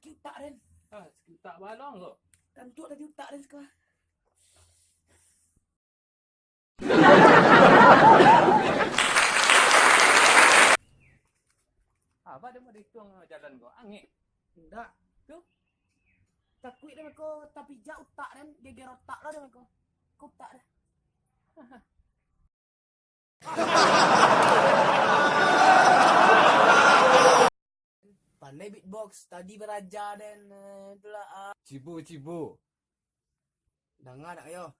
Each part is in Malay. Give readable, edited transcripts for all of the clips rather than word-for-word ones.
sikit utak dan. Sikit tak balong kok. Tantuk tadi utak dan sekarang. Apa dia mau dihitung jalan kau? Angin. Enggak. Tu. Takut dah kau tapi jak utak dan geger otak lah dah kau. Kau utak dah. Pandai beatbox. Tadi beraja dan itulah. Cibu. Dengar tak yo?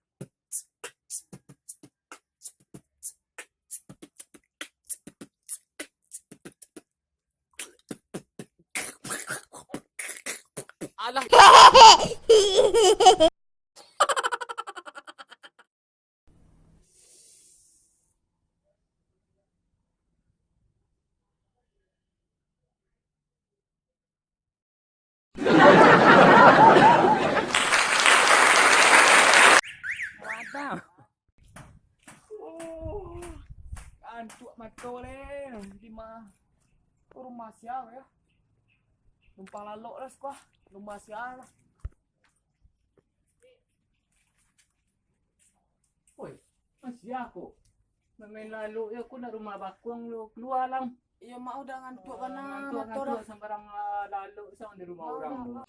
Alah. Wadah. Antuk mata leh. Di rumah sial ya. Numpang lalok lah sekolah. Rumah sial lah. Oi, masih aku. Main lalu ya aku nak rumah bakung lu keluar lang. Ya mau dah ngantuk kana Ngantuk motor dah. sampai orang lalu sang di rumah orang.